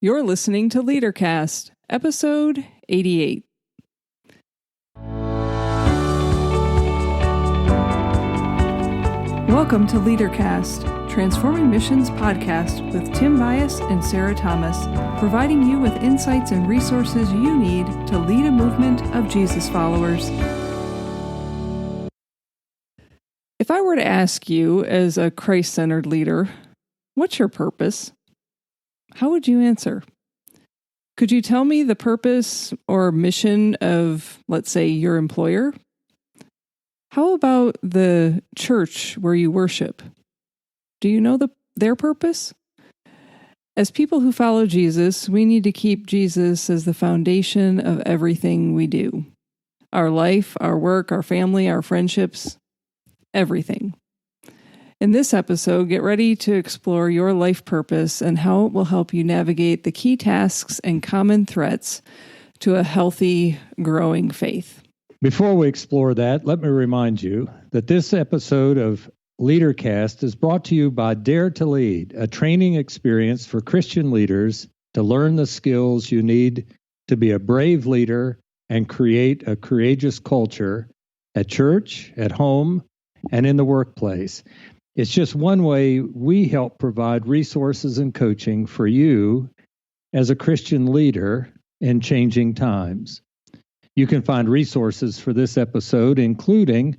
You're listening to LeaderCast, episode 88. Welcome to LeaderCast, Transforming Missions podcast with Tim Bias and Sarah Thomas, providing you with insights and resources you need to lead a movement of Jesus followers. If I were to ask you, as a Christ-centered leader, what's your purpose? How would you answer? Could you tell me the purpose or mission of, let's say, your employer? How about the church where you worship? Do you know their purpose? As people who follow Jesus, we need to keep Jesus as the foundation of everything we do. Our life, our work, our family, our friendships, everything. In this episode, get ready to explore your life purpose and how it will help you navigate the key tasks and common threats to a healthy, growing faith. Before we explore that, let me remind you that this episode of LeaderCast is brought to you by Dare to Lead, a training experience for Christian leaders to learn the skills you need to be a brave leader and create a courageous culture at church, at home, and in the workplace. It's just one way we help provide resources and coaching for you as a Christian leader in changing times. You can find resources for this episode, including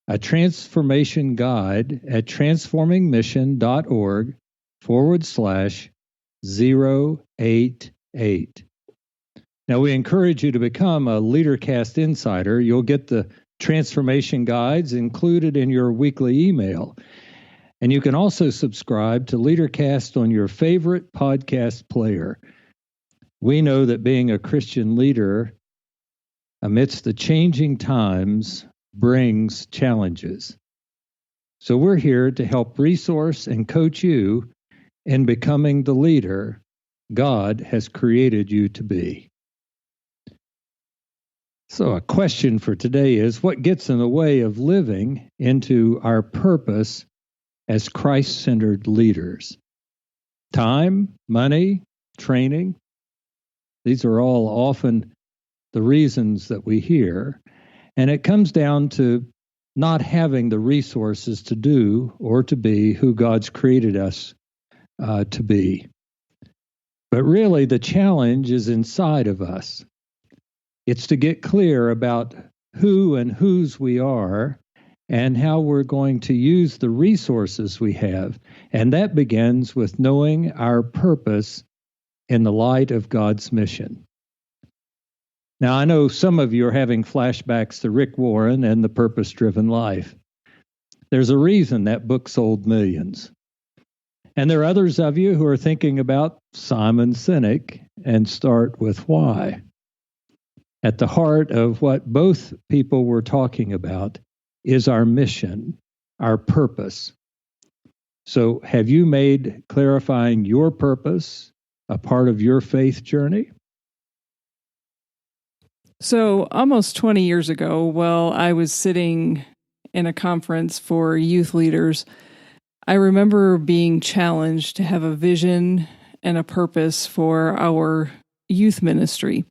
a transformation guide at transformingmission.org/088. Now, we encourage you to become a LeaderCast Insider. You'll get the transformation guides included in your weekly email. And you can also subscribe to LeaderCast on your favorite podcast player. We know that being a Christian leader amidst the changing times brings challenges. So we're here to help resource and coach you in becoming the leader God has created you to be. So a question for today is, what gets in the way of living into our purpose as Christ-centered leaders? Time, money, training. These are all often the reasons that we hear. And it comes down to not having the resources to do or to be who God's created us to be. But really, the challenge is inside of us. It's to get clear about who and whose we are and how we're going to use the resources we have. And that begins with knowing our purpose in the light of God's mission. Now, I know some of you are having flashbacks to Rick Warren and The Purpose-Driven Life. There's a reason that book sold millions. And there are others of you who are thinking about Simon Sinek and Start With Why. At the heart of what both people were talking about is our mission, our purpose. So have you made clarifying your purpose a part of your faith journey? So almost 20 years ago, while I was sitting in a conference for youth leaders, I remember being challenged to have a vision and a purpose for our youth ministry.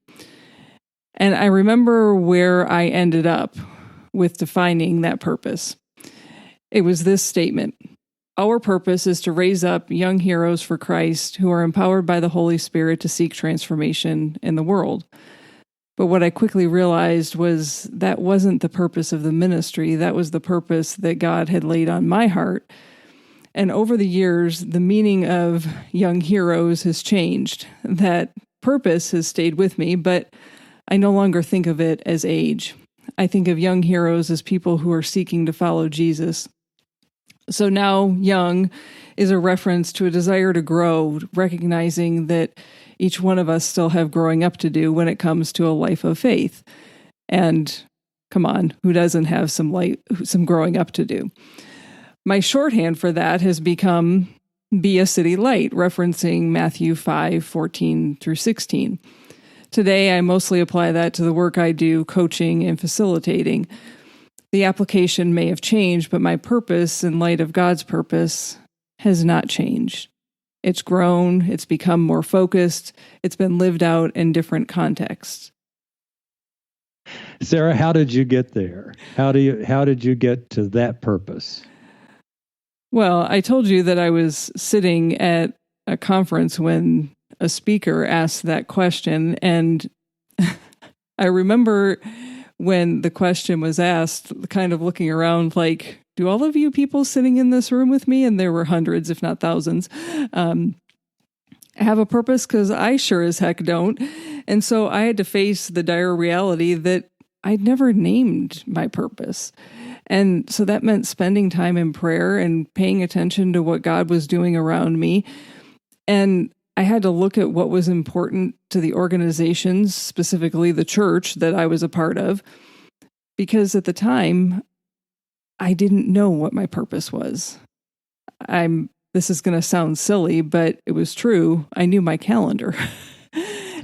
And I remember where I ended up with defining that purpose. It was this statement: our purpose is to raise up young heroes for Christ who are empowered by the Holy Spirit to seek transformation in the world. But what I quickly realized was that wasn't the purpose of the ministry. That was the purpose that God had laid on my heart. And over the years, the meaning of young heroes has changed. That purpose has stayed with me, but I no longer think of it as age. I think of young heroes as people who are seeking to follow Jesus. So now young is a reference to a desire to grow, recognizing that each one of us still have growing up to do when it comes to a life of faith. And come on, who doesn't have some growing up to do? My shorthand for that has become be a city light, referencing Matthew 5:14-16. Today, I mostly apply that to the work I do, coaching and facilitating. The application may have changed, but my purpose in light of God's purpose has not changed. It's grown, it's become more focused, it's been lived out in different contexts. Sarah, how did you get there? How did you get to that purpose? Well, I told you that I was sitting at a conference when a speaker asked that question, and I remember when the question was asked, kind of looking around like, do all of you people sitting in this room with me, and there were hundreds, if not thousands, have a purpose? Because I sure as heck don't. And so I had to face the dire reality that I'd never named my purpose. And so that meant spending time in prayer and paying attention to what God was doing around me. And I had to look at what was important to the organizations, specifically the church that I was a part of, because at the time, I didn't know what my purpose was. This is going to sound silly, but it was true. I knew my calendar.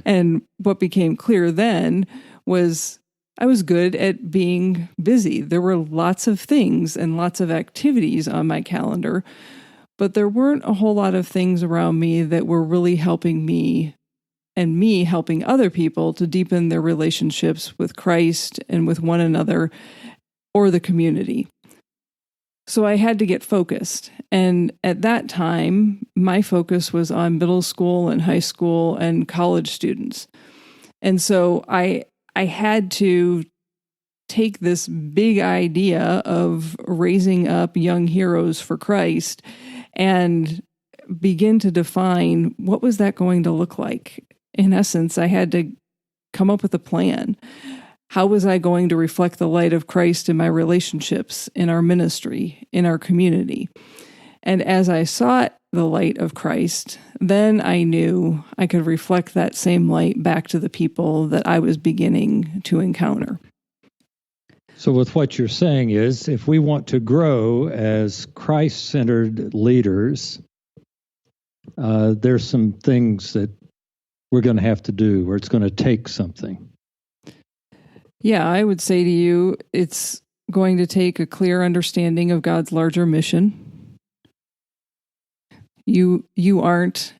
And what became clear then was I was good at being busy. There were lots of things and lots of activities on my calendar, but there weren't a whole lot of things around me that were really helping me and me helping other people to deepen their relationships with Christ and with one another or the community. So I had to get focused. And at that time, my focus was on middle school and high school and college students. And so I had to take this big idea of raising up young heroes for Christ and begin to define what was that going to look like. In essence, I had to come up with a plan. How was I going to reflect the light of Christ in my relationships, in our ministry, in our community? And as I sought the light of Christ, then I knew I could reflect that same light back to the people that I was beginning to encounter. So with what you're saying is, if we want to grow as Christ-centered leaders, there's some things that we're going to have to do, or it's going to take something. Yeah, I would say to you, it's going to take a clear understanding of God's larger mission. You aren't.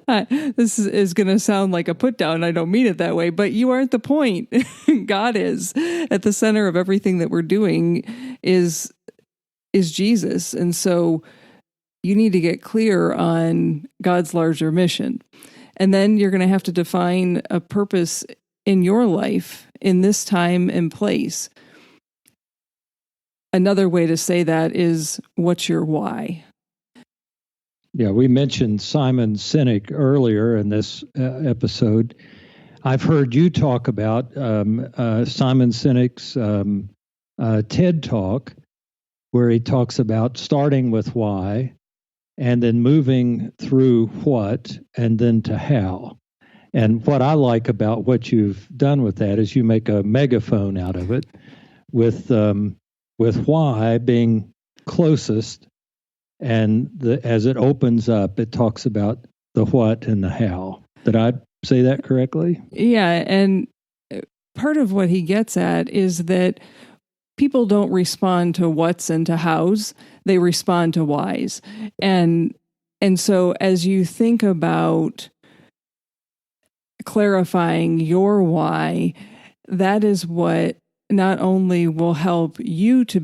This is going to sound like a put down. I don't mean it that way, but you aren't the point. God is at the center of everything that we're doing is Jesus. And so you need to get clear on God's larger mission. And then you're going to have to define a purpose in your life in this time and place. Another way to say that is, what's your why? Yeah, we mentioned Simon Sinek earlier in this episode. I've heard you talk about Simon Sinek's TED Talk, where he talks about starting with why, and then moving through what, and then to how. And what I like about what you've done with that is you make a megaphone out of it, with why being closest, and as it opens up, it talks about the what and the how. Did I say that correctly? Yeah, and part of what he gets at is that people don't respond to what's and to how's, they respond to why's. And so as you think about clarifying your why, that is what not only will help you to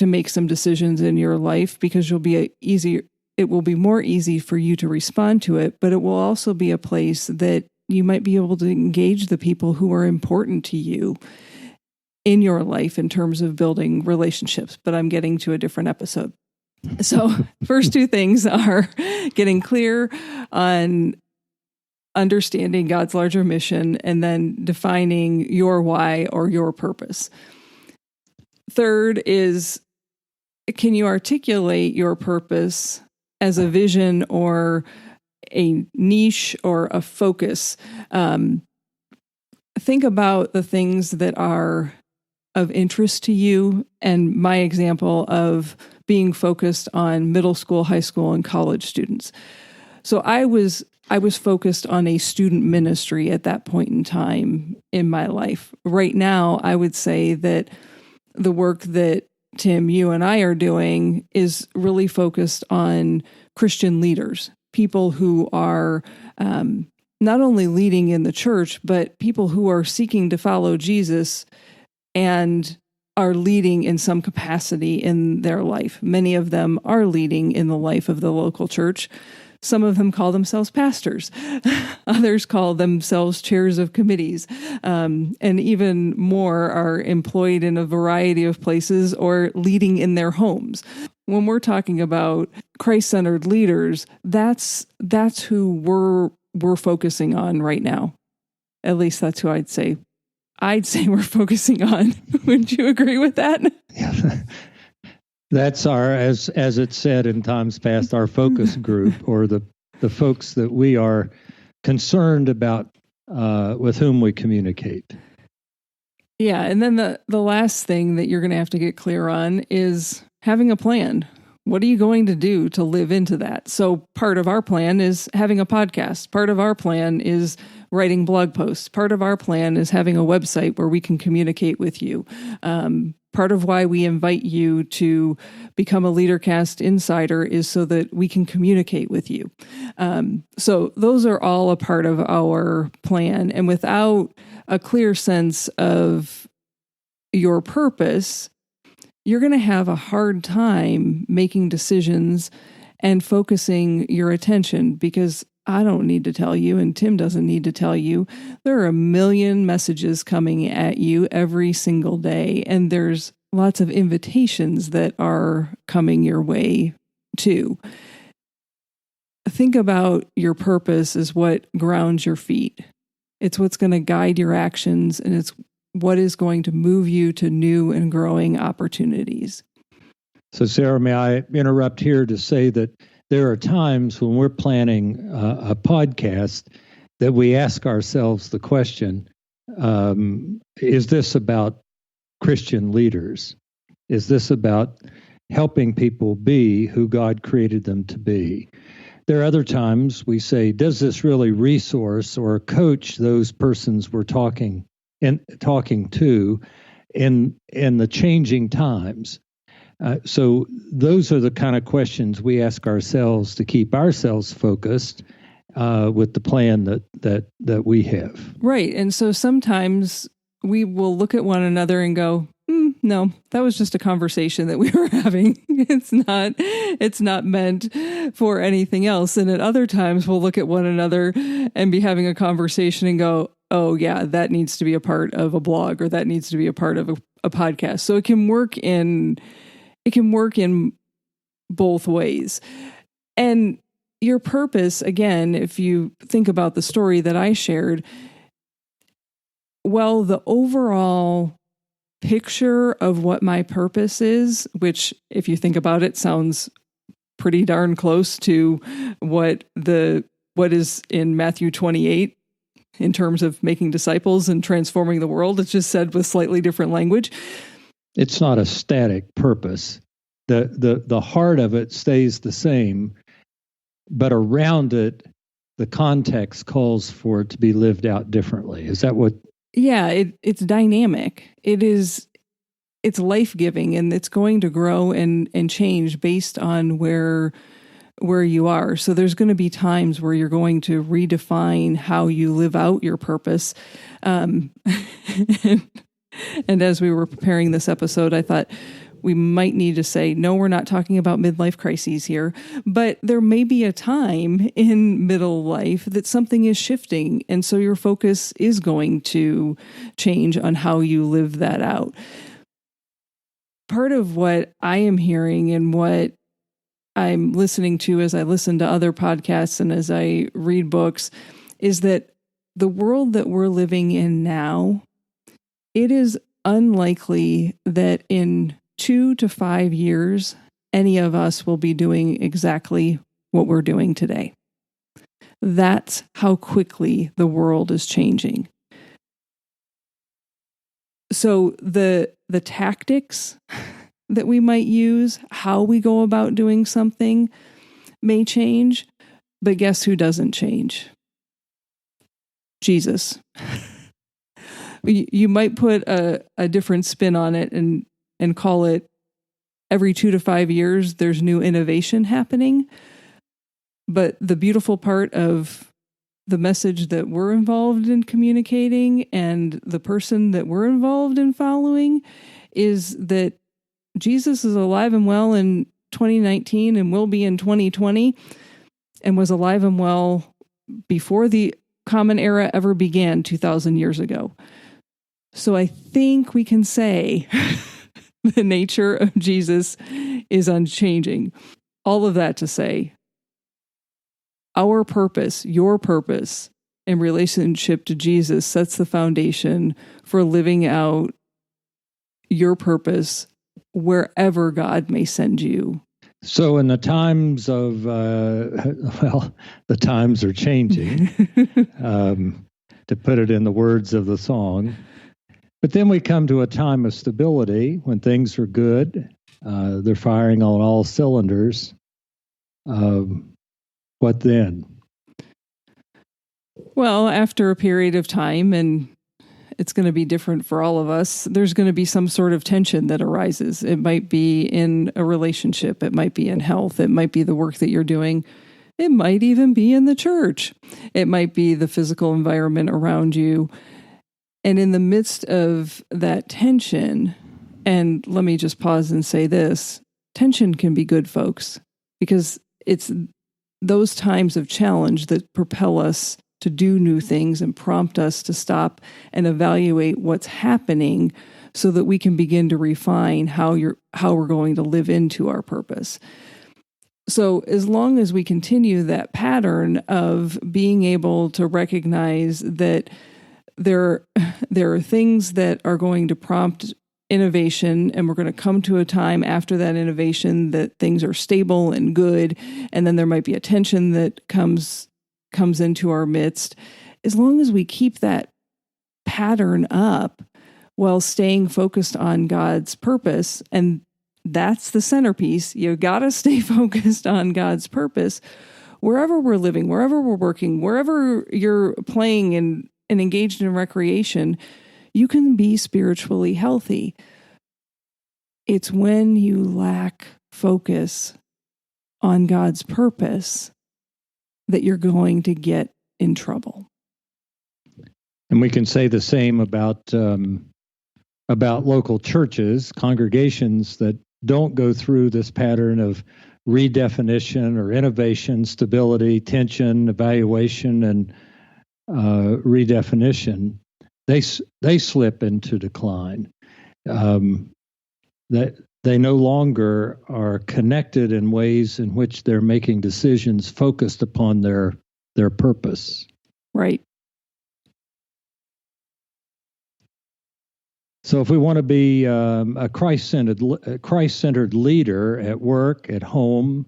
make some decisions in your life, because it will be more easy for you to respond to it, but it will also be a place that you might be able to engage the people who are important to you in your life in terms of building relationships. But I'm getting to a different episode. So first two things are getting clear on understanding God's larger mission, and then defining your why or your purpose. Third is, can you articulate your purpose as a vision or a niche or a focus? Think about the things that are of interest to you, and my example of being focused on middle school, high school, and college students. So I was focused on a student ministry at that point in time in my life. Right now, I would say that the work that Tim, you and I are doing is really focused on Christian leaders, people who are not only leading in the church, but people who are seeking to follow Jesus and are leading in some capacity in their life. Many of them are leading in the life of the local church. Some of them call themselves pastors. Others call themselves chairs of committees. And even more are employed in a variety of places or leading in their homes. When we're talking about Christ-centered leaders, that's who we're focusing on right now. At least that's who I'd say we're focusing on. Would you agree with that? Yeah. That's our, as it said in times past, our focus group, or the folks that we are concerned about, with whom we communicate. Yeah, and then the last thing that you're going to have to get clear on is having a plan. What are you going to do to live into that? So part of our plan is having a podcast. Part of our plan is writing blog posts. Part of our plan is having a website where we can communicate with you. Part of why we invite you to become a LeaderCast Insider is so that we can communicate with you. So those are all a part of our plan. And without a clear sense of your purpose, you're going to have a hard time making decisions and focusing your attention, because I don't need to tell you, and Tim doesn't need to tell you, there are a million messages coming at you every single day, and there's lots of invitations that are coming your way too. Think about your purpose as what grounds your feet. It's what's going to guide your actions, and it's what is going to move you to new and growing opportunities. So, Sarah, may I interrupt here to say that there are times when we're planning a podcast that we ask ourselves the question, is this about Christian leaders? Is this about helping people be who God created them to be? There are other times we say, does this really resource or coach those persons we're talking to in the changing times? So those are the kind of questions we ask ourselves to keep ourselves focused with the plan that we have. Right. And so sometimes we will look at one another and go, no, that was just a conversation that we were having. It's not meant for anything else. And at other times we'll look at one another and be having a conversation and go, oh yeah, that needs to be a part of a blog, or that needs to be a part of a podcast. So it can work in both ways. And your purpose, again, if you think about the story that I shared, well, the overall picture of what my purpose is, which if you think about it, sounds pretty darn close to what is in Matthew 28 in terms of making disciples and transforming the world. It's just said with slightly different language. It's not a static purpose. The heart of it stays the same, but around it, the context calls for it to be lived out differently. Is that what? Yeah, it's dynamic. It's life-giving, and it's going to grow and change based on where you are. So there's going to be times where you're going to redefine how you live out your purpose. And as we were preparing this episode, I thought we might need to say, no, we're not talking about midlife crises here, but there may be a time in middle life that something is shifting. And so your focus is going to change on how you live that out. Part of what I am hearing and what I'm listening to as I listen to other podcasts and as I read books is that the world that we're living in now, it is unlikely that in 2 to 5 years, any of us will be doing exactly what we're doing today. That's how quickly the world is changing. So the tactics that we might use, how we go about doing something may change, but guess who doesn't change? Jesus. You might put a different spin on it and call it every 2 to 5 years, there's new innovation happening. But the beautiful part of the message that we're involved in communicating and the person that we're involved in following is that Jesus is alive and well in 2019 and will be in 2020 and was alive and well before the Common Era ever began 2,000 years ago. So I think we can say the nature of Jesus is unchanging. All of that to say, our purpose, your purpose in relationship to Jesus sets the foundation for living out your purpose wherever God may send you. So in the times of, the times are changing, to put it in the words of the song. But then we come to a time of stability when things are good. They're firing on all cylinders. What then? Well, after a period of time, and it's going to be different for all of us, there's going to be some sort of tension that arises. It might be in a relationship. It might be in health. It might be the work that you're doing. It might even be in the church. It might be the physical environment around you. And in the midst of that tension, and let me just pause and say this, tension can be good, folks, because it's those times of challenge that propel us to do new things and prompt us to stop and evaluate what's happening so that we can begin to refine how we're going to live into our purpose. So as long as we continue that pattern of being able to recognize that there are things that are going to prompt innovation, and we're going to come to a time after that innovation that things are stable and good, and then there might be a tension that comes into our midst. As long as we keep that pattern up while staying focused on God's purpose, and that's the centerpiece, you got to stay focused on God's purpose wherever we're living, wherever we're working, wherever you're playing and engaged in recreation, you can be spiritually healthy. It's when you lack focus on God's purpose that you're going to get in trouble. And we can say the same about local churches, congregations that don't go through this pattern of redefinition or innovation, stability, tension, evaluation, and redefinition. They slip into decline. That they no longer are connected in ways in which they're making decisions focused upon their purpose. Right. So if we want to be a Christ-centered leader at work, at home,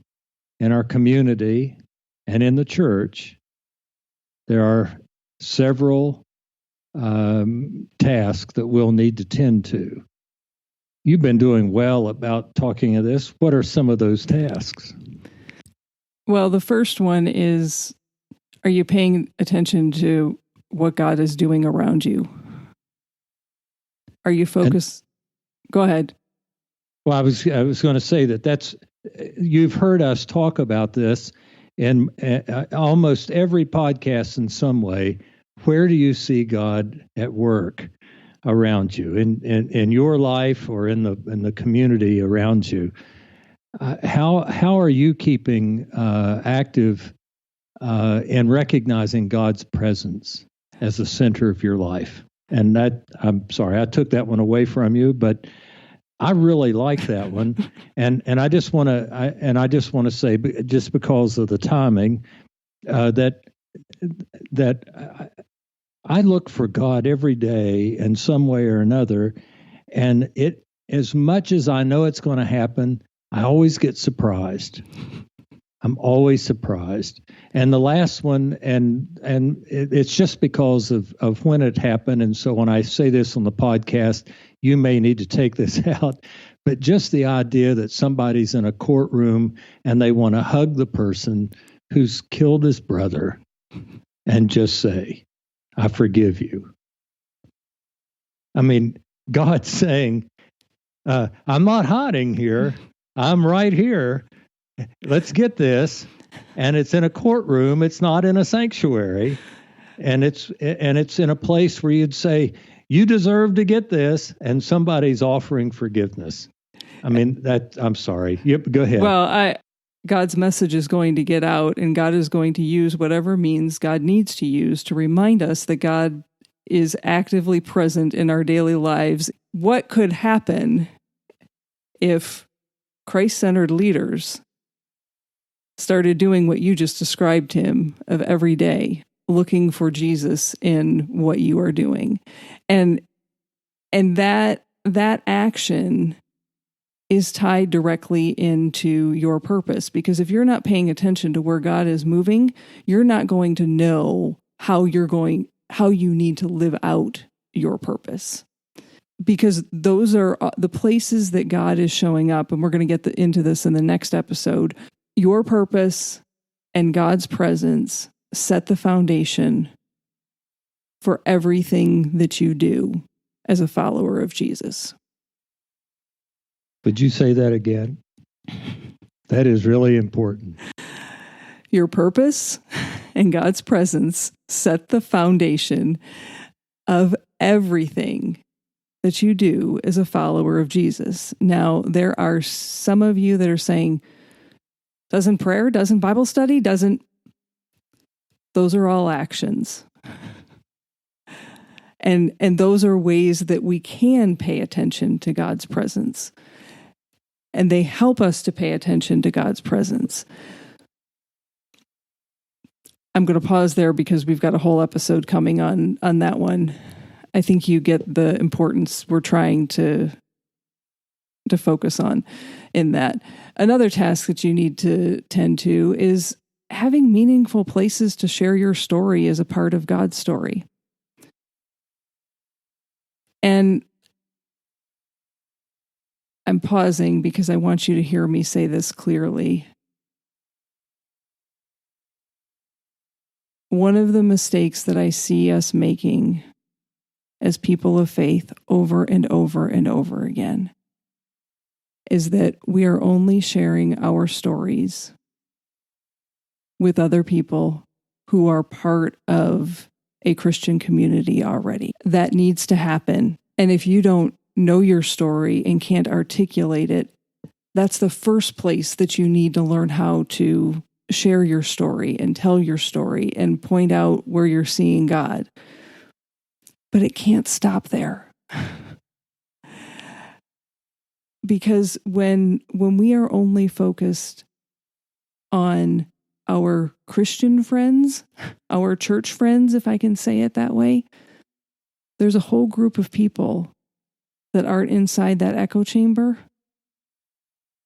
in our community, and in the church, there are several tasks that we'll need to tend to. You've been doing well about talking of this. What are some of those tasks? Well, the first one is, are you paying attention to what God is doing around you? Are you focused? Go ahead. Well, I was going to say that's, you've heard us talk about this in almost every podcast in some way. Where do you see God at work around you, in your life or in the community around you? How are you keeping active in recognizing God's presence as the center of your life? And that, I'm sorry, I took that one away from you, but I really like that one. and I just want to say, just because of the timing, that I look for God every day in some way or another, and it, as much as I know it's going to happen, I always get surprised. I'm always surprised. And the last one, and it's just because of when it happened. And so when I say this on the podcast, you may need to take this out. But just the idea that somebody's in a courtroom and they want to hug the person who's killed his brother and just say, I forgive you. I mean, God's saying, I'm not hiding here. I'm right here. Let's get this. And it's in a courtroom. It's not in a sanctuary. And it's in a place where you'd say, you deserve to get this. And somebody's offering forgiveness. I mean, I'm sorry. Yep, go ahead. Well, God's message is going to get out, and God is going to use whatever means God needs to use to remind us that God is actively present in our daily lives. What could happen if Christ-centered leaders started doing what you just described, Tim, of every day, looking for Jesus in what you are doing? And that action is tied directly into your purpose, because if you're not paying attention to where God is moving, you're not going to know how you need to live out your purpose. Because those are the places that God is showing up, and we're going to get into this in the next episode. Your purpose and God's presence set the foundation for everything that you do as a follower of Jesus. Would you say that again? That is really important. Your purpose and God's presence set the foundation of everything that you do as a follower of Jesus. Now, there are some of you that are saying, doesn't prayer, doesn't Bible study, those are all actions. And those are ways that we can pay attention to God's presence. And they help us to pay attention to God's presence. I'm going to pause there because we've got a whole episode coming on that one. I think you get the importance we're trying to focus on in that. Another task that you need to tend to is having meaningful places to share your story as a part of God's story. And I'm pausing because I want you to hear me say this clearly. One of the mistakes that I see us making as people of faith over and over and over again is that we are only sharing our stories with other people who are part of a Christian community already. That needs to happen. And if you don't know your story and can't articulate it, that's the first place that you need to learn how to share your story and tell your story and point out where you're seeing God. But it can't stop there. Because when we are only focused on our Christian friends, our church friends, if I can say it that way, there's a whole group of people that aren't inside that echo chamber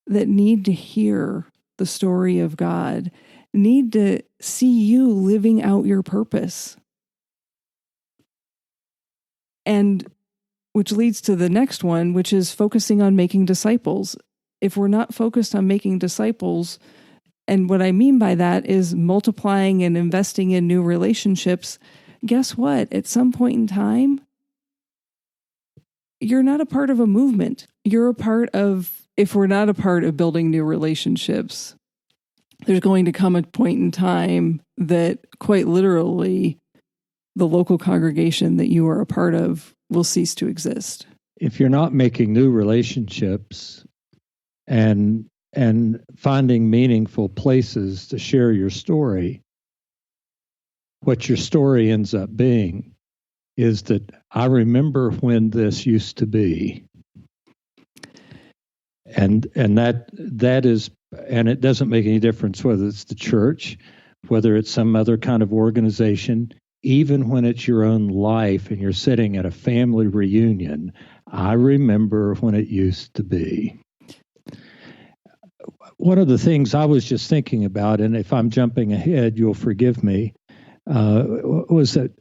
that need to hear the story of God, need to see you living out your purpose. And which leads to the next one, which is focusing on making disciples. If we're not focused on making disciples, and what I mean by that is multiplying and investing in new relationships, guess what? At some point in time, you're not a part of a movement. You're a part of, if we're not a part of building new relationships, there's going to come a point in time that quite literally the local congregation that you are a part of will cease to exist. If you're not making new relationships and finding meaningful places to share your story, what your story ends up being is that I remember when this used to be. And that is, and it doesn't make any difference whether it's the church, whether it's some other kind of organization, even when it's your own life and you're sitting at a family reunion. I remember when it used to be. One of the things I was just thinking about, and if I'm jumping ahead, you'll forgive me, was that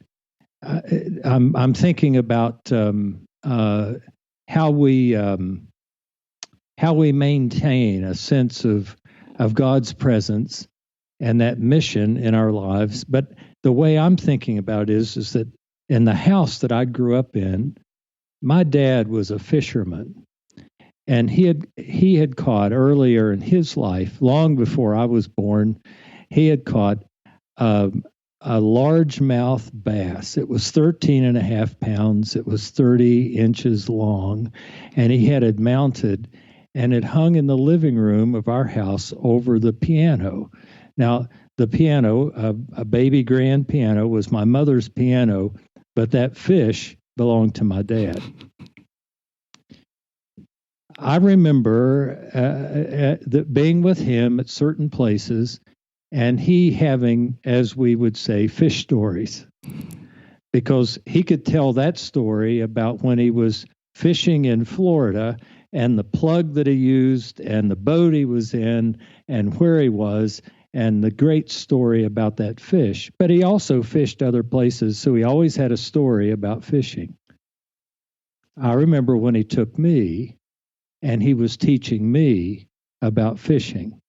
I'm thinking about how we maintain a sense of God's presence and that mission in our lives. But the way I'm thinking about it is that in the house that I grew up in, my dad was a fisherman. And he had caught earlier in his life, long before I was born, he had caught um, a largemouth bass. It was 13 and a half pounds. It was 30 inches long, and he had it mounted, and it hung in the living room of our house over the piano. Now, the piano, a baby grand piano, was my mother's piano, but that fish belonged to my dad. I remember being with him at certain places and he having, as we would say, fish stories, because he could tell that story about when he was fishing in Florida and the plug that he used and the boat he was in and where he was and the great story about that fish. But he also fished other places, so he always had a story about fishing. I remember when he took me and he was teaching me about fishing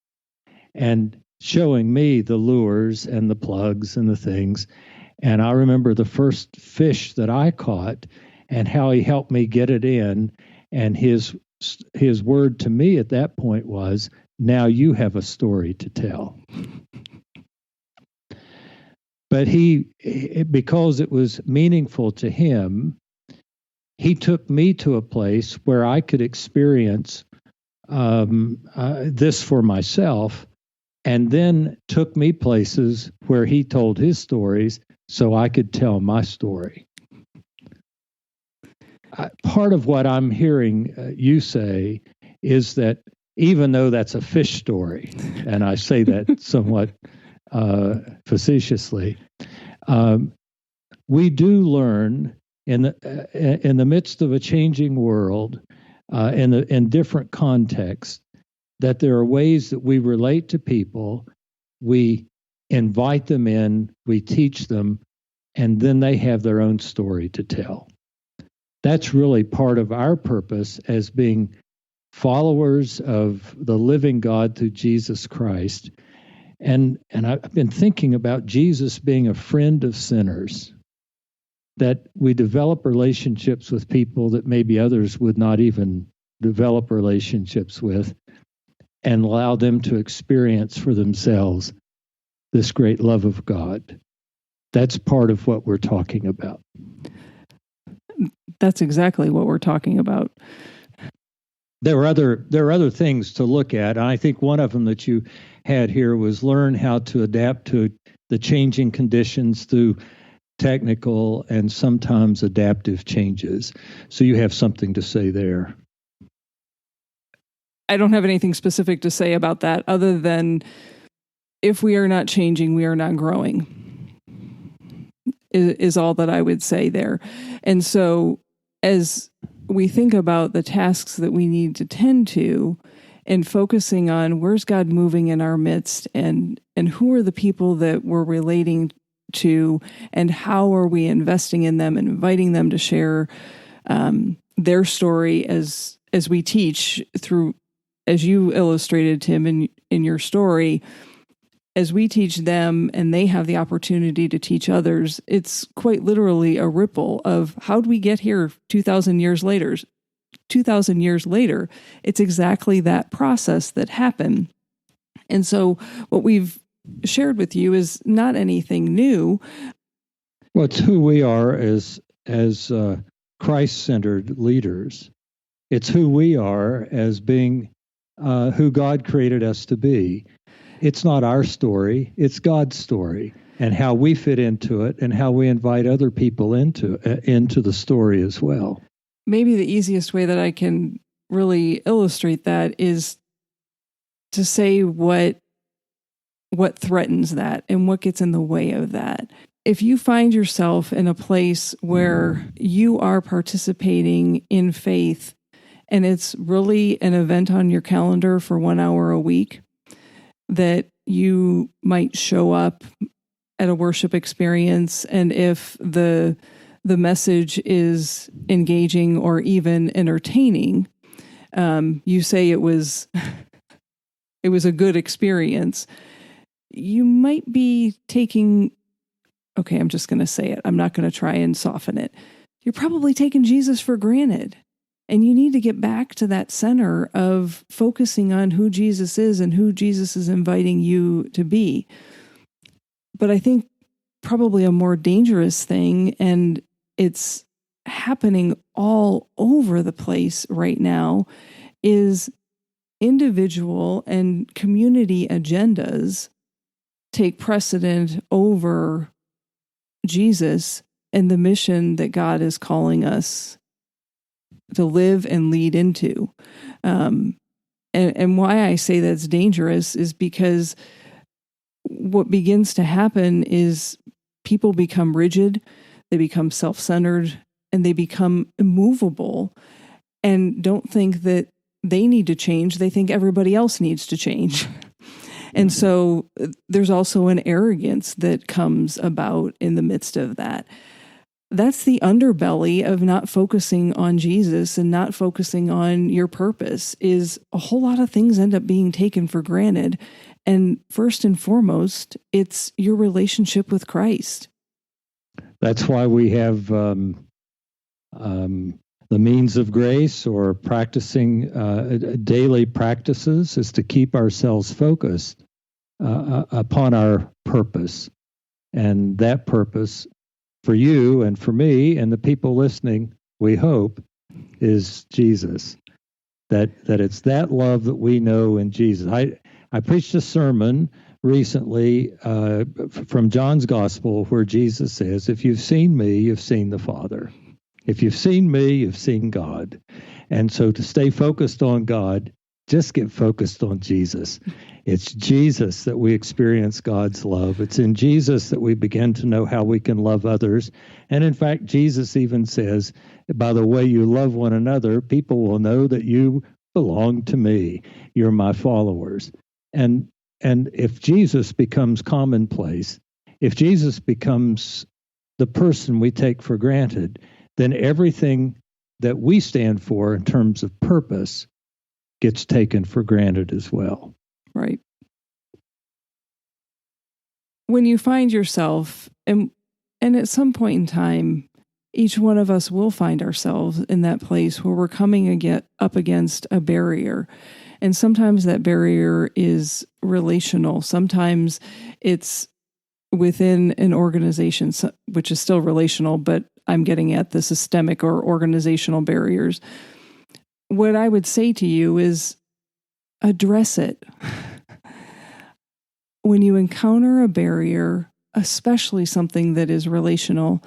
and showing me the lures and the plugs and the things. And I remember the first fish that I caught and how he helped me get it in. And his word to me at that point was, now you have a story to tell. But because it was meaningful to him, he took me to a place where I could experience this for myself, and then took me places where he told his stories so I could tell my story. Part of what I'm hearing you say is that even though that's a fish story, and I say that somewhat facetiously, we do learn in the midst of a changing world, in different contexts, that there are ways that we relate to people, we invite them in, we teach them, and then they have their own story to tell. That's really part of our purpose as being followers of the living God through Jesus Christ. And I've been thinking about Jesus being a friend of sinners, that we develop relationships with people that maybe others would not even develop relationships with, and allow them to experience for themselves this great love of God. That's part of what we're talking about. That's exactly what we're talking about. There are other things to look at. I think one of them that you had here was learn how to adapt to the changing conditions through technical and sometimes adaptive changes. So you have something to say there. I don't have anything specific to say about that other than if we are not changing, we are not growing, is all that I would say there. And so as we think about the tasks that we need to tend to and focusing on where's God moving in our midst and who are the people that we're relating to and how are we investing in them and inviting them to share their story as we teach through, as you illustrated, Tim, in your story, as we teach them and they have the opportunity to teach others, it's quite literally a ripple of how do we get here 2,000 years later? 2,000 years later, it's exactly that process that happened. And so what we've shared with you is not anything new. Well, it's who we are as Christ-centered leaders. It's who we are as being who God created us to be. It's not our story, it's God's story, and how we fit into it and how we invite other people into the story as well. Maybe the easiest way that I can really illustrate that is to say what threatens that and what gets in the way of that. If you find yourself in a place where you are participating in faith and it's really an event on your calendar for 1 hour a week, that you might show up at a worship experience, and if the message is engaging or even entertaining, you say it was a good experience, you might be taking, okay, I'm just going to say it. I'm not going to try and soften it. You're probably taking Jesus for granted. And you need to get back to that center of focusing on who Jesus is and who Jesus is inviting you to be. But I think probably a more dangerous thing, and it's happening all over the place right now, is individual and community agendas take precedent over Jesus and the mission that God is calling us to live and lead into. And why I say that's dangerous is because what begins to happen is people become rigid, they become self-centered, and they become immovable and don't think that they need to change. They think everybody else needs to change. And so there's also an arrogance that comes about in the midst of that. That's the underbelly of not focusing on Jesus and not focusing on your purpose, is a whole lot of things end up being taken for granted. And first and foremost, it's your relationship with Christ. That's why we have the means of grace, or practicing daily practices, is to keep ourselves focused upon our purpose. And that purpose for you and for me and the people listening, we hope, is Jesus. That it's that love that we know in Jesus. I preached a sermon recently from John's Gospel where Jesus says, "If you've seen me, you've seen the Father. If you've seen me, you've seen God." And so to stay focused on God, just get focused on Jesus. It's Jesus that we experience God's love. It's in Jesus that we begin to know how we can love others. And in fact, Jesus even says, by the way you love one another, people will know that you belong to me. You're my followers. And if Jesus becomes commonplace, if Jesus becomes the person we take for granted, then everything that we stand for in terms of purpose gets taken for granted as well. Right. When you find yourself, and at some point in time, each one of us will find ourselves in that place where we're coming up against a barrier. And sometimes that barrier is relational. Sometimes it's within an organization, which is still relational, but I'm getting at the systemic or organizational barriers. What I would say to you is address it. When you encounter a barrier, especially something that is relational,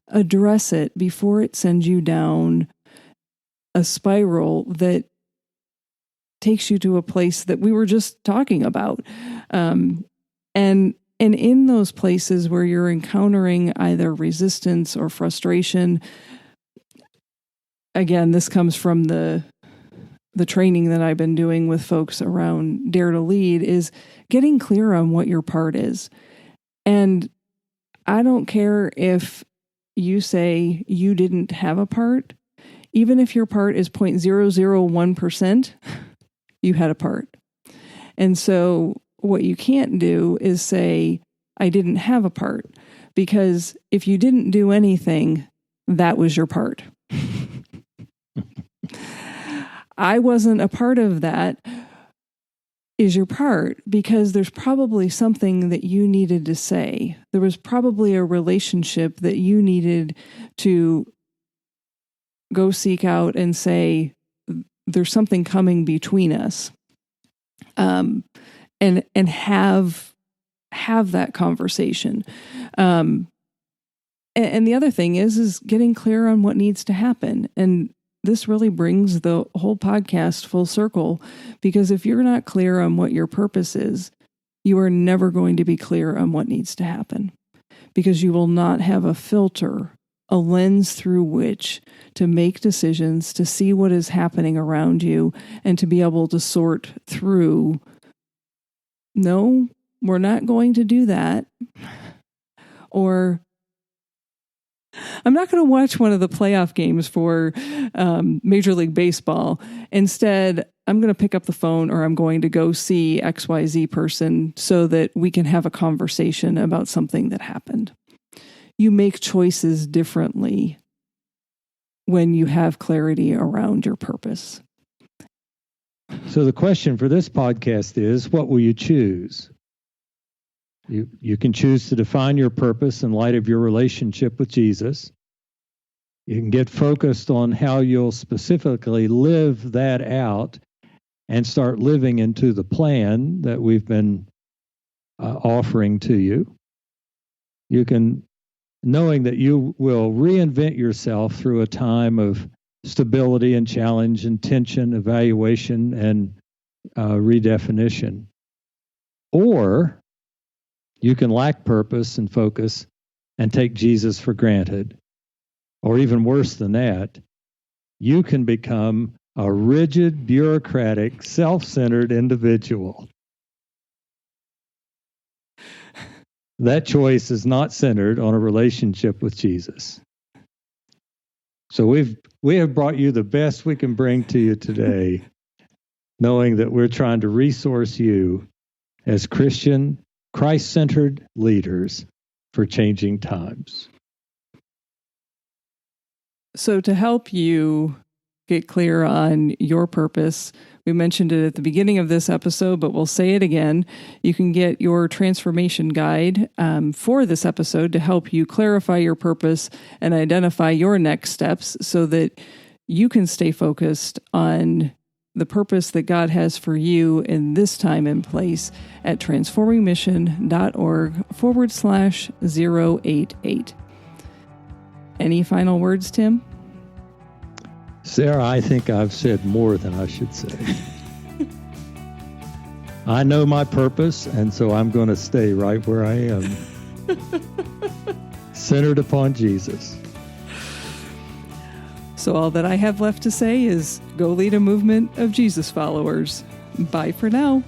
address it before it sends you down a spiral that takes you to a place that we were just talking about. And in those places where you're encountering either resistance or frustration, again, this comes from the training that I've been doing with folks around Dare to Lead, is getting clear on what your part is. And I don't care if you say you didn't have a part, even if your part is 0.001%, you had a part. And so what you can't do is say, I didn't have a part, because if you didn't do anything, that was your part. I wasn't a part of that is your part, because there's probably something that you needed to say. There was probably a relationship that you needed to go seek out and say, there's something coming between us. And have that conversation. And the other thing is getting clear on what needs to happen. And this really brings the whole podcast full circle, because if you're not clear on what your purpose is, you are never going to be clear on what needs to happen, because you will not have a filter, a lens through which to make decisions, to see what is happening around you, and to be able to sort through, no, we're not going to do that. Or I'm not going to watch one of the playoff games for Major League Baseball. Instead, I'm going to pick up the phone, or I'm going to go see XYZ person so that we can have a conversation about something that happened. You make choices differently when you have clarity around your purpose. So the question for this podcast is, what will you choose? You can choose to define your purpose in light of your relationship with Jesus. You can get focused on how you'll specifically live that out and start living into the plan that we've been offering to you. You can, knowing that you will reinvent yourself through a time of stability and challenge and tension, evaluation, and redefinition. Or you can lack purpose and focus and take Jesus for granted. Or even worse than that, you can become a rigid, bureaucratic, self-centered individual. That choice is not centered on a relationship with Jesus. So we have brought you the best we can bring to you today, knowing that we're trying to resource you as Christian, Christ-centered leaders for changing times. So to help you get clear on your purpose, we mentioned it at the beginning of this episode, but we'll say it again. You can get your transformation guide for this episode to help you clarify your purpose and identify your next steps so that you can stay focused on the purpose that God has for you in this time and place at transformingmission.org/088. Any final words, Tim? Sarah, I think I've said more than I should say. I know my purpose, and so I'm going to stay right where I am, centered upon Jesus. So all that I have left to say is go lead a movement of Jesus followers. Bye for now.